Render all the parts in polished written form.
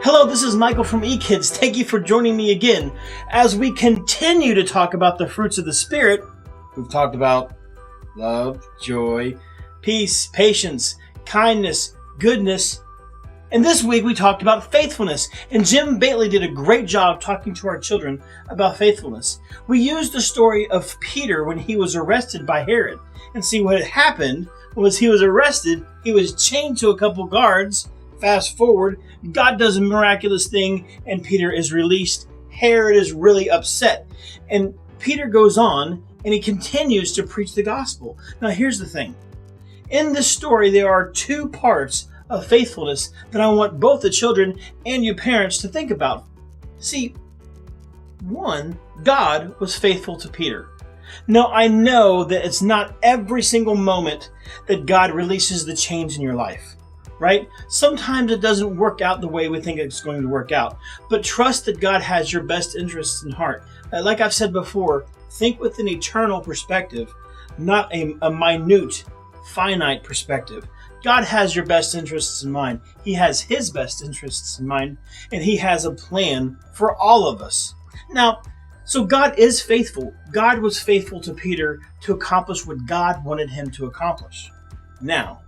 Hello, this is Michael from Ekids. Thank you for joining me again as we continue to talk about the fruits of the Spirit. We've talked about love, joy, peace, patience, kindness, goodness. And this week we talked about faithfulness. And Jim Bailey did a great job talking to our children about faithfulness. We used the story of Peter when he was arrested by Herod. And see, what had happened was he was arrested, he was chained to a couple guards. Fast forward, God does a miraculous thing and Peter is released. Herod is really upset. And Peter goes on and he continues to preach the gospel. Now here's the thing. In this story, there are two parts of faithfulness that I want both the children and you parents to think about. See, one, God was faithful to Peter. Now I know that it's not every single moment that God releases the chains in your life. Right? Sometimes it doesn't work out the way we think it's going to work out. But trust that God has your best interests in heart. Like I've said before, think with an eternal perspective, not a minute, finite perspective. God has your best interests in mind. He has His best interests in mind, and He has a plan for all of us. Now, so God is faithful. God was faithful to Peter to accomplish what God wanted him to accomplish. Now,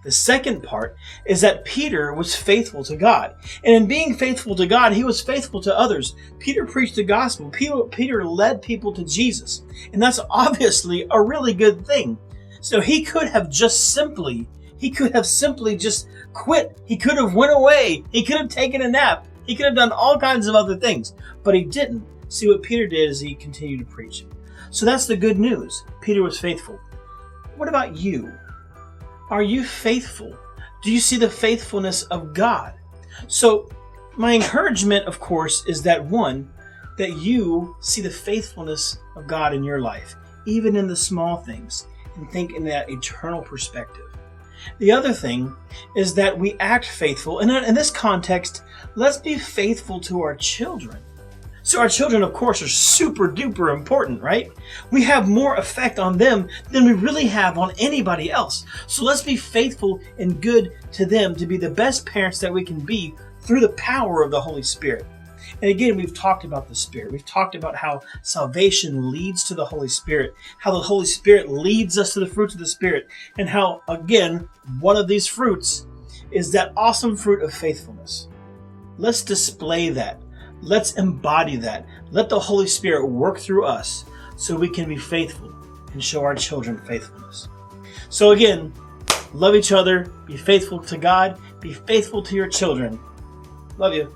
the second part is that Peter was faithful to God. And in being faithful to God, he was faithful to others. Peter preached the gospel. Peter led people to Jesus. And that's obviously a really good thing. So he could have simply just quit. He could have went away. He could have taken a nap. He could have done all kinds of other things. But he didn't. See, what Peter did is he continued to preach. So that's the good news. Peter was faithful. What about you? Are you faithful? Do you see the faithfulness of God? So my encouragement, of course, is that one, that you see the faithfulness of God in your life, even in the small things, and think in that eternal perspective. The other thing is that we act faithful. And in this context, let's be faithful to our children. So our children, of course, are super duper important, right? We have more effect on them than we really have on anybody else. So let's be faithful and good to them to be the best parents that we can be through the power of the Holy Spirit. And again, we've talked about the Spirit. We've talked about how salvation leads to the Holy Spirit, how the Holy Spirit leads us to the fruits of the Spirit, and how, again, one of these fruits is that awesome fruit of faithfulness. Let's display that. Let's embody that. Let the Holy Spirit work through us so we can be faithful and show our children faithfulness. So again, love each other, be faithful to God, be faithful to your children. Love you.